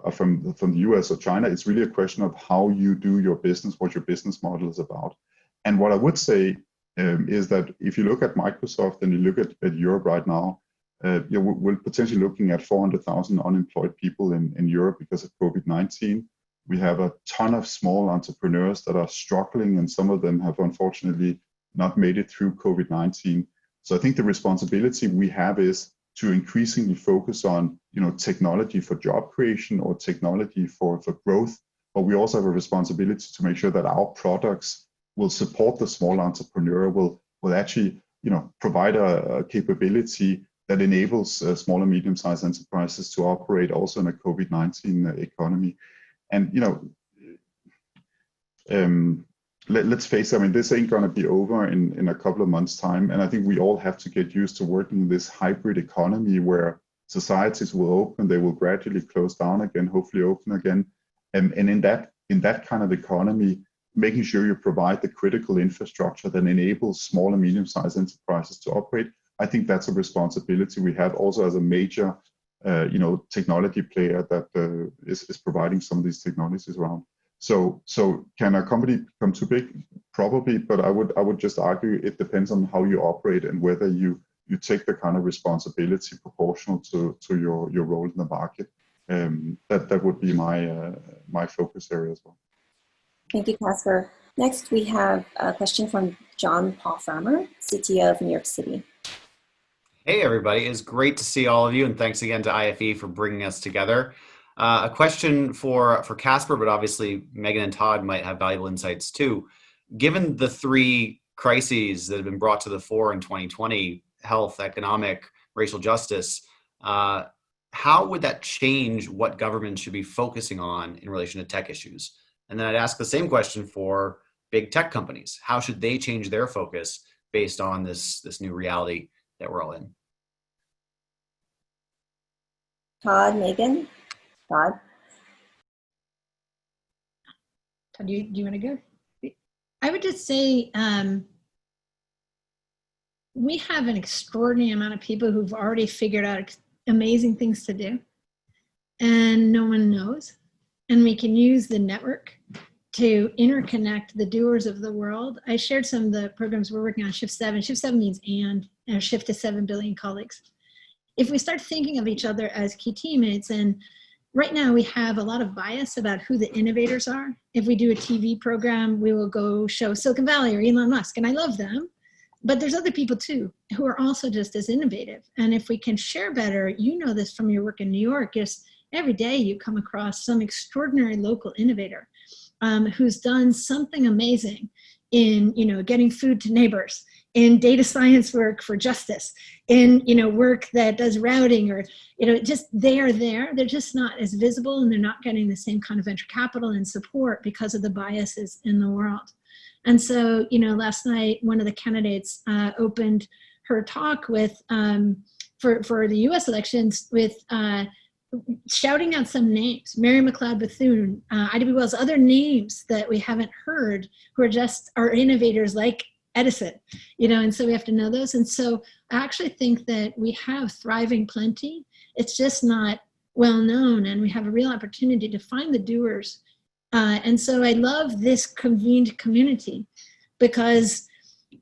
are from the US or China. It's really a question of how you do your business, what your business model is about. And what I would say is that if you look at Microsoft and you look at Europe right now, we're potentially looking at 400,000 unemployed people in Europe because of COVID-19. We have a ton of small entrepreneurs that are struggling, and some of them have unfortunately not made it through COVID-19. So I think the responsibility we have is to increasingly focus on, technology for job creation or technology for growth, but we also have a responsibility to make sure that our products will support the small entrepreneur, will actually, provide a capability that enables small and medium-sized enterprises to operate also in a COVID-19 economy. And let's face it, I mean, this ain't gonna be over in a couple of months' time, and I think we all have to get used to working in this hybrid economy where societies will open, they will gradually close down again, hopefully open again, and in that kind of economy, making sure you provide the critical infrastructure that enables small and medium-sized enterprises to operate. I think that's a responsibility we have also as a major technology player that is providing some of these technologies around. So can a company become too big? Probably, but I would just argue it depends on how you operate and whether you take the kind of responsibility proportional to your role in the market. That would be my focus area as well. Thank you, Casper. Next, we have a question from John Paul Farmer, CTO of New York City. Hey, everybody. It's great to see all of you, and thanks again to IFE for bringing us together. A question for Casper, but obviously Megan and Todd might have valuable insights too. Given the three crises that have been brought to the fore in 2020, health, economic, racial justice, how would that change what government should be focusing on in relation to tech issues? And then I'd ask the same question for big tech companies. How should they change their focus based on this new reality that we're all in? Todd, Megan? Todd? Todd, do you want to go? I would just say, we have an extraordinary amount of people who've already figured out amazing things to do, and no one knows. And we can use the network to interconnect the doers of the world. I shared some of the programs we're working on, Shift 7. Shift 7 means and shift to 7 billion colleagues. If we start thinking of each other as key teammates, and right now we have a lot of bias about who the innovators are. If we do a TV program, we will go show Silicon Valley or Elon Musk, and I love them. But there's other people too who are also just as innovative. And if we can share better, you know this from your work in New York, just every day you come across some extraordinary local innovator who's done something amazing in, you know, getting food to neighbors, in data science work for justice, in, you know, work that does routing, or, you know, just they are there. They're just not as visible, and they're not getting the same kind of venture capital and support because of the biases in the world. And so, you know, last night, one of the candidates opened her talk with, for the US elections with shouting out some names, Mary McLeod Bethune, Ida B. Wells, other names that we haven't heard who are just our innovators like Edison, you know, and so we have to know those. And so I actually think that we have thriving plenty. It's just not well known, and we have a real opportunity to find the doers. And so I love this convened community, because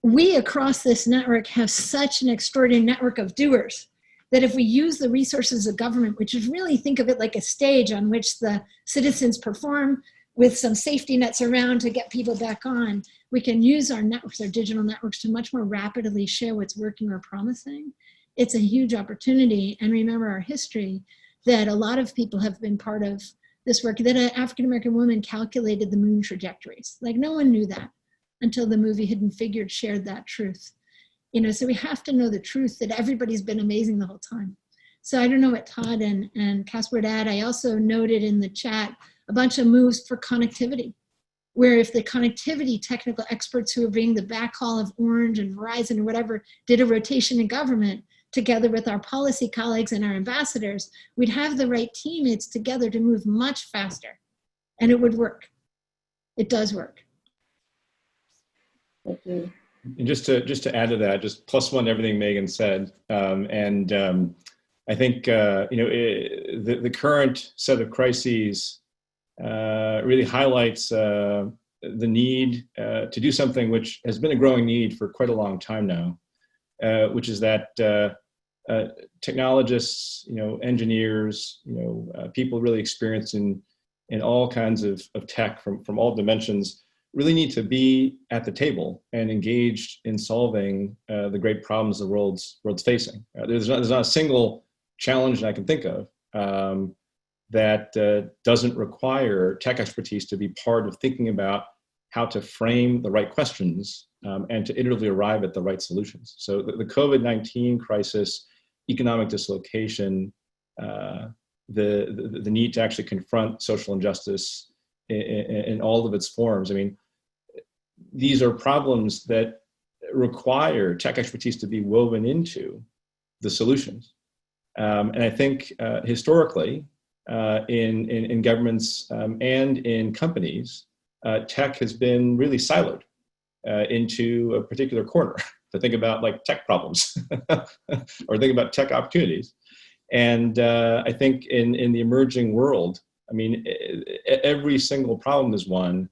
we across this network have such an extraordinary network of doers that if we use the resources of government, which is really, think of it like a stage on which the citizens perform with some safety nets around to get people back on, we can use our networks, our digital networks, to much more rapidly share what's working or promising. It's a huge opportunity. And remember our history, that a lot of people have been part of this work, that an African-American woman calculated the moon trajectories. Like, no one knew that until the movie Hidden Figures shared that truth. You know, so we have to know the truth that everybody's been amazing the whole time. So I don't know what Todd and Casper would add. I also noted in the chat a bunch of moves for connectivity, where if the connectivity technical experts who are being the backhaul of Orange and Verizon or whatever did a rotation in government together with our policy colleagues and our ambassadors, we'd have the right teammates together to move much faster, and it would work. It does work. Thank you. And just to add to that, just plus one to everything Megan said, I think the current set of crises really highlights the need to do something which has been a growing need for quite a long time now, which is that technologists, engineers, people really experienced in all kinds of tech from all dimensions really need to be at the table and engaged in solving the great problems the world's facing. There's not a single challenge that I can think of that doesn't require tech expertise to be part of thinking about how to frame the right questions and to iteratively arrive at the right solutions. So the COVID-19 crisis, economic dislocation, the need to actually confront social injustice in all of its forms. I mean, these are problems that require tech expertise to be woven into the solutions. And I think historically, in governments and in companies, tech has been really siloed into a particular corner to think about like tech problems or think about tech opportunities. And I think in the emerging world, I mean, every single problem is one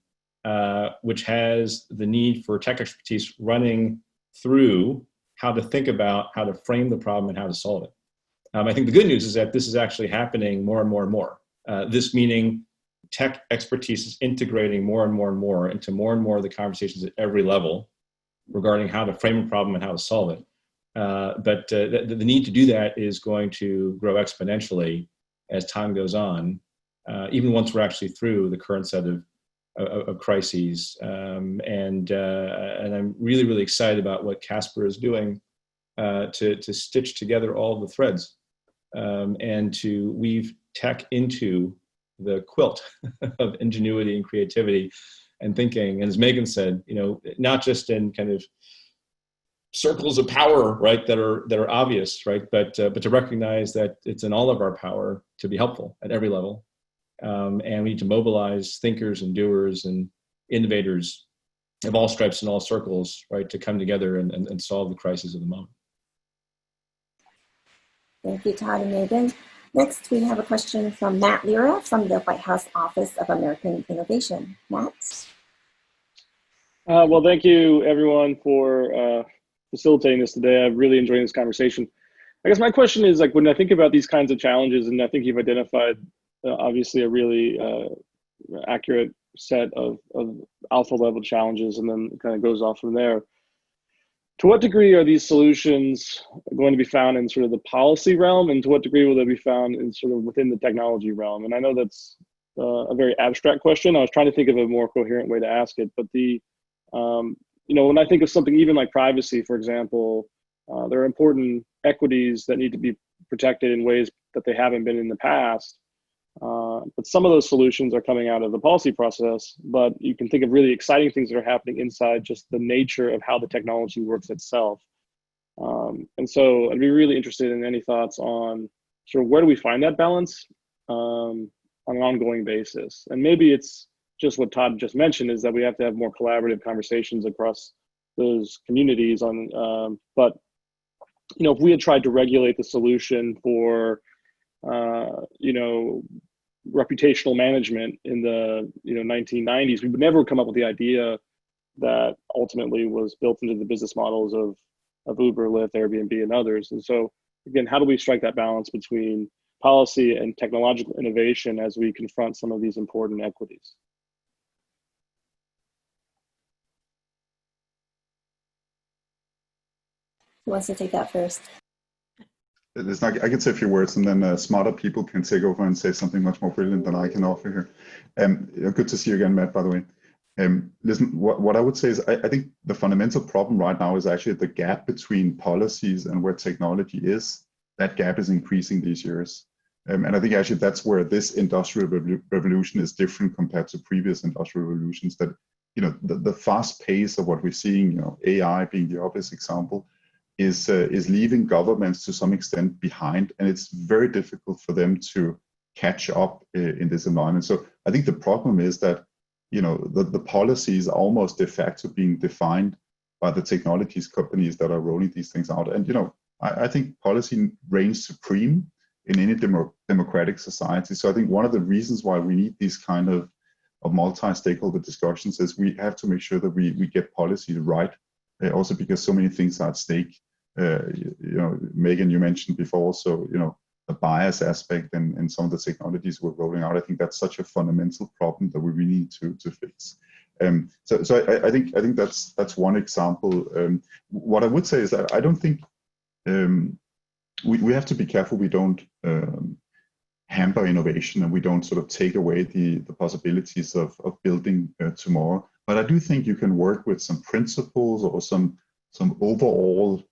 which has the need for tech expertise running through how to think about how to frame the problem and how to solve it. I think the good news is that this is actually happening more and more and more. This meaning tech expertise is integrating more and more and more into more and more of the conversations at every level regarding how to frame a problem and how to solve it. But the need to do that is going to grow exponentially as time goes on, even once we're actually through the current set of crises. And I'm really, really excited about what Casper is doing to stitch together all the threads and to weave tech into the quilt of ingenuity and creativity and thinking. And as Megan said, not just in kind of circles of power, right, that are obvious, right, but to recognize that it's in all of our power to be helpful at every level. And we need to mobilize thinkers and doers and innovators of all stripes and all circles, right, to come together and solve the crisis of the moment. Thank you, Todd and Megan. Next, we have a question from Matt Lira from the White House Office of American Innovation. Matt? Well, thank you, everyone, for facilitating this today. I'm really enjoying this conversation. I guess my question is, like, when I think about these kinds of challenges, and I think you've identified, obviously, a really accurate set of alpha level challenges, and then it kind of goes off from there. To what degree are these solutions going to be found in sort of the policy realm, and to what degree will they be found in sort of within the technology realm? And I know that's a very abstract question. I was trying to think of a more coherent way to ask it, but the you know, when I think of something even like privacy, for example, there are important equities that need to be protected in ways that they haven't been in the past. But some of those solutions are coming out of the policy process, but you can think of really exciting things that are happening inside just the nature of how the technology works itself. And so I'd be really interested in any thoughts on sort of where do we find that balance on an ongoing basis. And maybe it's just what Todd just mentioned, is that we have to have more collaborative conversations across those communities on, but you know, if we had tried to regulate the solution for, you know, reputational management in the 1990s, we would never come up with the idea that ultimately was built into the business models of Uber, Lyft, Airbnb, and others. And so again, how do we strike that balance between policy and technological innovation as we confront some of these important equities? Who wants to take that first? It's not, I can say a few words, and then smarter people can take over and say something much more brilliant than I can offer here. Good to see you again, Matt, by the way. Listen, what I would say is I think the fundamental problem right now is actually the gap between policies and where technology is. That gap is increasing these years. And I think actually that's where this industrial revolution is different compared to previous industrial revolutions, that, you know, the fast pace of what we're seeing, you know, AI being the obvious example, is leaving governments to some extent behind, and it's very difficult for them to catch up in this environment. So I think the problem is that, you know, the policies are almost de facto being defined by the technologies companies that are rolling these things out. And, you know, I think policy reigns supreme in any democratic society. So I think one of the reasons why we need these kind of multi-stakeholder discussions is we have to make sure that we get policy right. Also because so many things are at stake. You know, Megan, you mentioned before also, you know, the bias aspect and some of the technologies we're rolling out. I think that's such a fundamental problem that we really need to fix. So I think that's one example. What I would say is that I don't think we have to be careful we don't hamper innovation and we don't sort of take away the possibilities of building tomorrow. But I do think you can work with some principles or some overall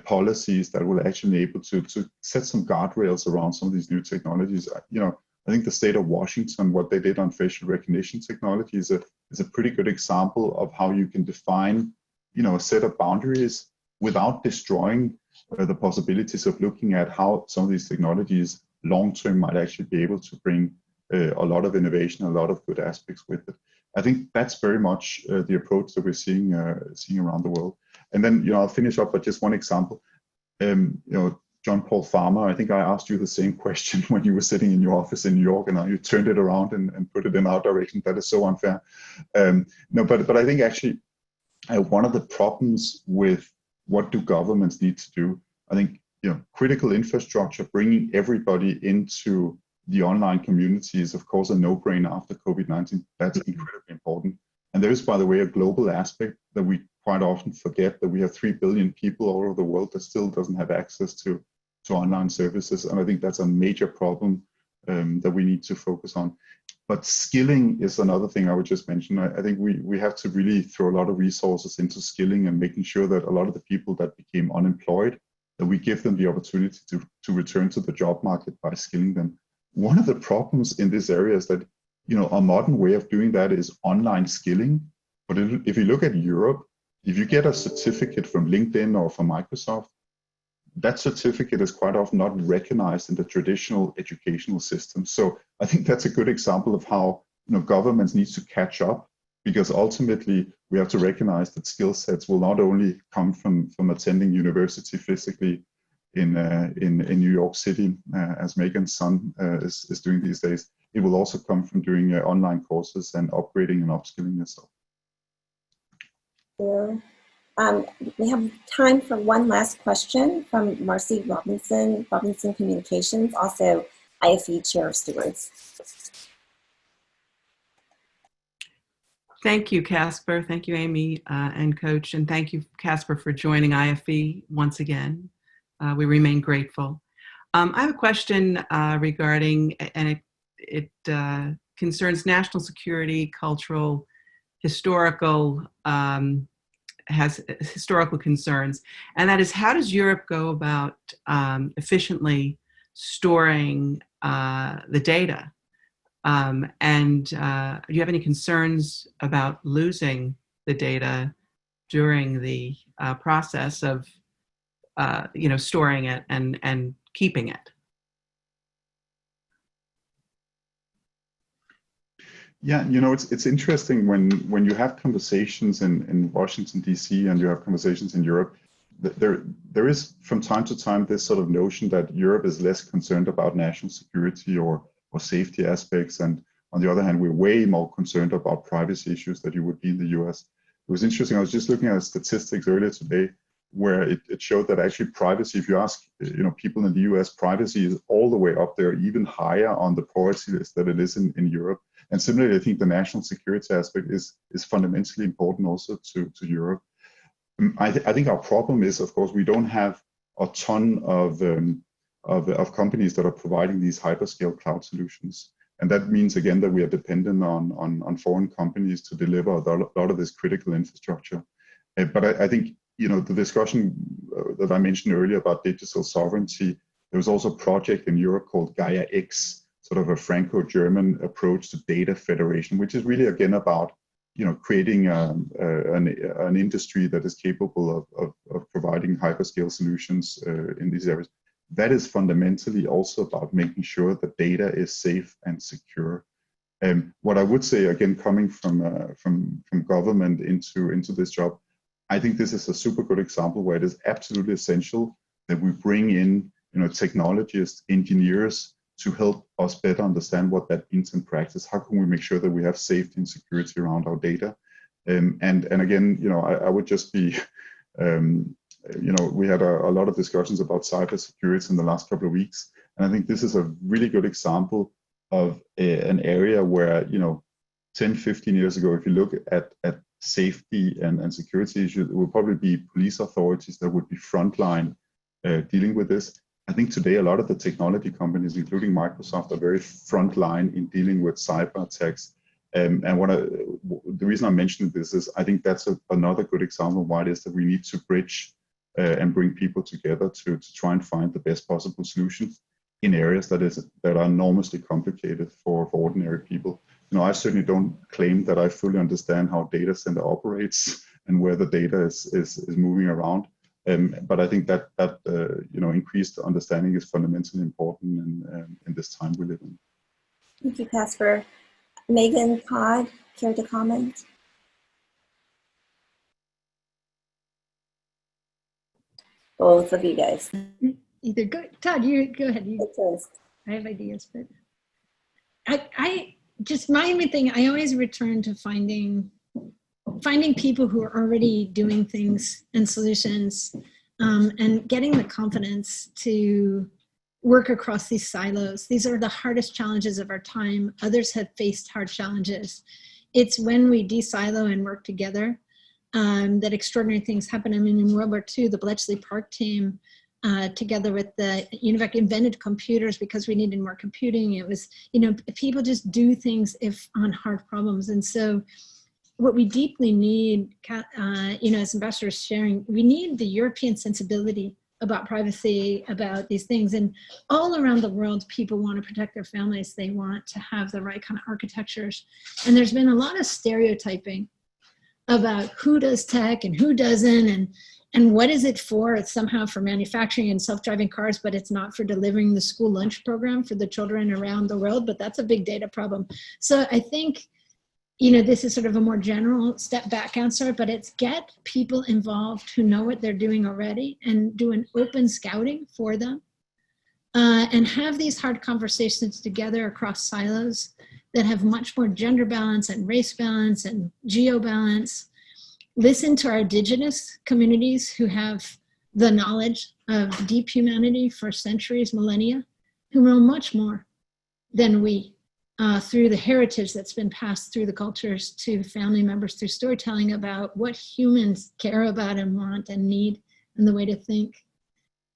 policies that will actually be able to set some guardrails around some of these new technologies. You know, I think the state of Washington, what they did on facial recognition technology is a pretty good example of how you can define, you know, a set of boundaries without destroying the possibilities of looking at how some of these technologies long-term might actually be able to bring a lot of innovation, a lot of good aspects with it. I think that's very much the approach that we're seeing around the world. And then, you know, I'll finish up with just one example. You know, John Paul Farmer, I think I asked you the same question when you were sitting in your office in New York, and now you turned it around and put it in our direction. That is so unfair. No, but I think actually one of the problems with what do governments need to do, I think, you know, critical infrastructure, bringing everybody into the online community is, of course, a no-brainer after COVID-19. That's incredibly important. And there is, by the way, a global aspect that we quite often forget, that we have 3 billion people all over the world that still doesn't have access to online services. And I think that's a major problem that we need to focus on. But skilling is another thing I would just mention. I think we have to really throw a lot of resources into skilling and making sure that a lot of the people that became unemployed, that we give them the opportunity to return to the job market by skilling them. One of the problems in this area is that, you know, a modern way of doing that is online skilling. But if you look at Europe, if you get a certificate from LinkedIn or from Microsoft, that certificate is quite often not recognized in the traditional educational system. So I think that's a good example of how, you know, governments need to catch up because ultimately we have to recognize that skill sets will not only come from attending university physically in New York City, as Megan's son is doing these days. It will also come from doing online courses and upgrading and upskilling yourself. We have time for one last question from Marci Robinson, Robinson Communications, also IFE Chair of Stewards. Thank you, Casper. Thank you, Amy and Coach. And thank you, Casper, for joining IFE once again. We remain grateful. I have a question regarding, and it concerns national security, cultural, historical, has historical concerns. And that is, how does Europe go about efficiently storing the data? And do you have any concerns about losing the data during the process of storing it and keeping it? Yeah, it's interesting when you have conversations in Washington, D.C. and you have conversations in Europe, there is from time to time this sort of notion that Europe is less concerned about national security or safety aspects, and on the other hand, we're way more concerned about privacy issues that you would be in the US. It was interesting, I was just looking at statistics earlier today where it showed that actually privacy, if you ask people in the US, privacy is all the way up there, even higher on the priority list than it is in Europe. And similarly, I think the national security aspect is fundamentally important also to Europe. I think our problem is, of course, we don't have a ton of companies that are providing these hyperscale cloud solutions. And that means, again, that we are dependent on foreign companies to deliver a lot of this critical infrastructure. But I think, the discussion that I mentioned earlier about digital sovereignty, there was also a project in Europe called Gaia X, sort of a Franco-German approach to data federation, which is really, again, about creating an industry that is capable of providing hyperscale solutions in these areas. That is fundamentally also about making sure that data is safe and secure. What I would say, again, coming from government into this job, I think this is a super good example where it is absolutely essential that we bring in technologists, engineers to help us better understand what that means in practice. How can we make sure that we have safety and security around our data? And again, I would just be, we had a lot of discussions about cybersecurity in the last couple of weeks. And I think this is a really good example of an area where, 10, 15 years ago, if you look at safety and security issues, it would probably be police authorities that would be frontline dealing with this. I think today a lot of the technology companies, including Microsoft, are very frontline in dealing with cyber attacks. And the reason I mentioned this is I think that's another good example of why it is that we need to bridge and bring people together to try and find the best possible solutions in areas that are enormously complicated for ordinary people. I certainly don't claim that I fully understand how data center operates and where the data is moving around. But I think that increased understanding is fundamentally important in this time we live in. Thank you, Casper. Megan, Todd, care to comment? Both of you guys. Either go, Todd. You go ahead. I have ideas, but I just my main thing. I always return to finding people who are already doing things and solutions, and getting the confidence to work across these silos. These are the hardest challenges of our time. Others have faced hard challenges. It's when we de-silo and work together that extraordinary things happen. I mean, in World War II, the Bletchley Park team, together with the UNIVAC, invented computers because we needed more computing. It was, people just do things on hard problems. And so what we deeply need, as ambassadors sharing, we need the European sensibility about privacy, about these things. And all around the world, people want to protect their families. They want to have the right kind of architectures. And there's been a lot of stereotyping about who does tech and who doesn't, and what is it for? It's somehow for manufacturing and self-driving cars, but it's not for delivering the school lunch program for the children around the world. But that's a big data problem. So I think this is sort of a more general step back answer, but it's get people involved who know what they're doing already and do an open scouting for them, and have these hard conversations together across silos that have much more gender balance and race balance and geo balance. Listen to our indigenous communities who have the knowledge of deep humanity for centuries, millennia, who know much more than we, through the heritage that's been passed through the cultures to family members through storytelling about what humans care about and want and need and the way to think.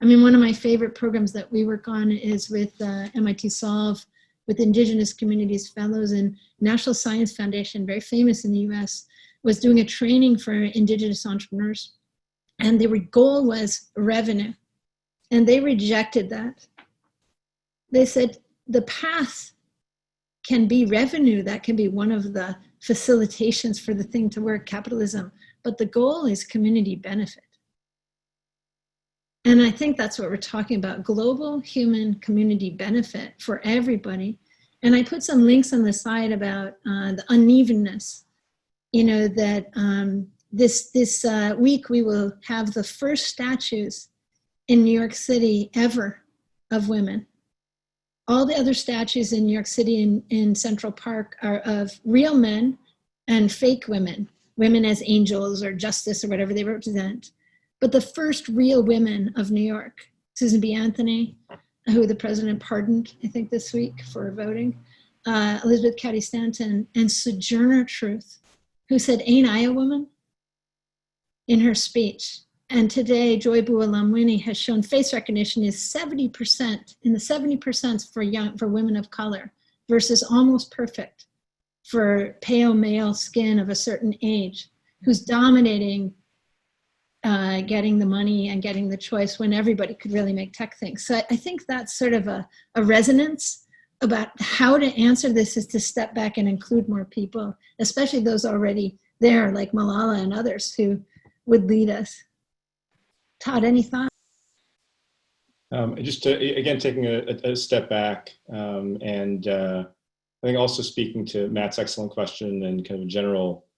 I mean, one of my favorite programs that we work on is with MIT Solve, with Indigenous Communities Fellows, and National Science Foundation, very famous in the US, was doing a training for Indigenous entrepreneurs. And the goal was revenue. And they rejected that. They said the path can be revenue. That can be one of the facilitations for the thing to work, capitalism. But the goal is community benefit. And I think that's what we're talking about, global human community benefit for everybody. And I put some links on the side about the unevenness, that this week we will have the first statues in New York City ever of women. All the other statues in New York City in Central Park are of real men and fake women, women as angels or justice or whatever they represent. But the first real women of New York, Susan B. Anthony, who the president pardoned, I think this week for voting, Elizabeth Cady Stanton, and Sojourner Truth, who said, "Ain't I a woman?" in her speech. And today, Joy Buolamwini has shown face recognition is 70%, in the 70% for women of color, versus almost perfect for pale male skin of a certain age, who's dominating getting the money and getting the choice when everybody could really make tech things. So I think that's sort of a resonance about how to answer this, is to step back and include more people, especially those already there, like Malala and others who would lead us. Todd, any thoughts? Just again, taking a step back, and I think also speaking to Matt's excellent question and kind of a general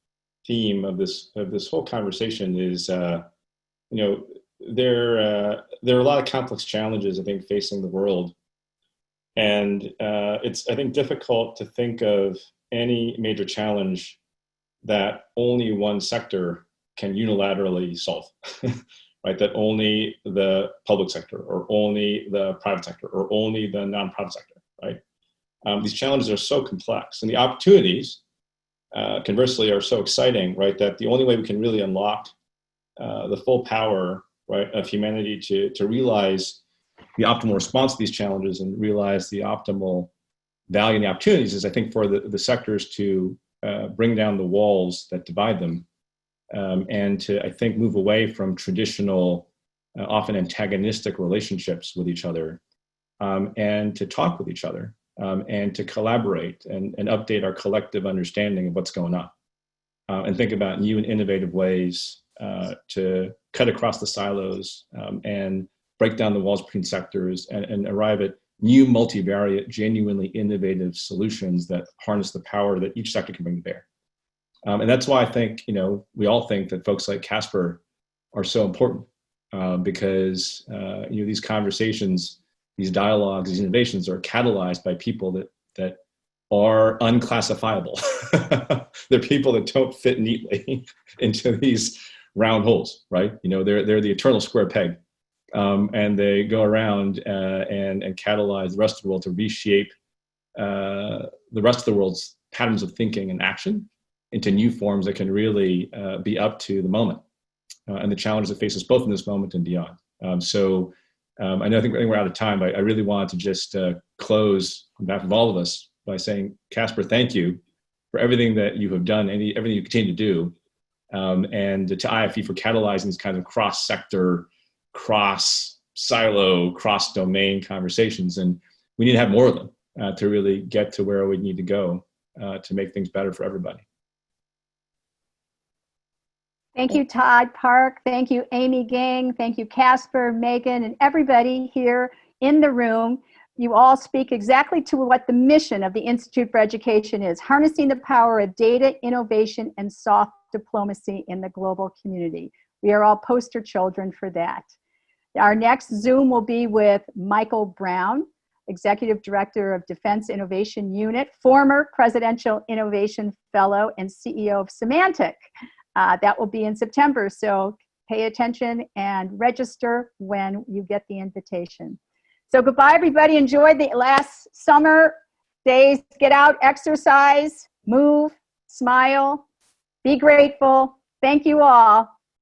theme of this whole conversation is, there are a lot of complex challenges, I think, facing the world. And it's, I think, difficult to think of any major challenge that only one sector can unilaterally solve, right? That only the public sector or only the private sector or only the nonprofit sector, right? These challenges are so complex, and the opportunities, conversely, are so exciting, right? That the only way we can really unlock the full power, right, of humanity to realize the optimal response to these challenges and realize the optimal value and the opportunities is, I think, for the sectors to bring down the walls that divide them, and to, I think, move away from traditional, often antagonistic relationships with each other, and to talk with each other, and to collaborate and update our collective understanding of what's going on, and think about new and innovative ways to cut across the silos, and break down the walls between sectors, and arrive at new multivariate, genuinely innovative solutions that harness the power that each sector can bring to bear. And that's why I think, we all think that folks like Casper are so important, because these conversations, these dialogues, these innovations are catalyzed by people that are unclassifiable. They're people that don't fit neatly into these round holes, right? They're the eternal square peg. And they go around and catalyze the rest of the world to reshape the rest of the world's patterns of thinking and action into new forms that can really be up to the moment and the challenges that face us both in this moment and beyond. I know I think we're out of time, but I really wanted to just close on behalf of all of us by saying, Casper, thank you for everything that you have done, everything you continue to do, and to IFE for catalyzing these kinds of cross-sector, cross-silo, cross-domain conversations. And we need to have more of them to really get to where we need to go to make things better for everybody. Thank you, Todd Park. Thank you, Amy Geng. Thank you, Casper, Megan, and everybody here in the room you all speak exactly to what the mission of the Institute for Education is: harnessing the power of data, innovation, and soft diplomacy in the global community. We are all poster children for that. Our next Zoom will be with Michael Brown, Executive Director of Defense Innovation Unit, former Presidential Innovation Fellow and CEO of Symantec. That will be in September, so pay attention and register when you get the invitation. So goodbye, everybody. Enjoy the last summer days. Get out, exercise, move, smile, be grateful. Thank you all.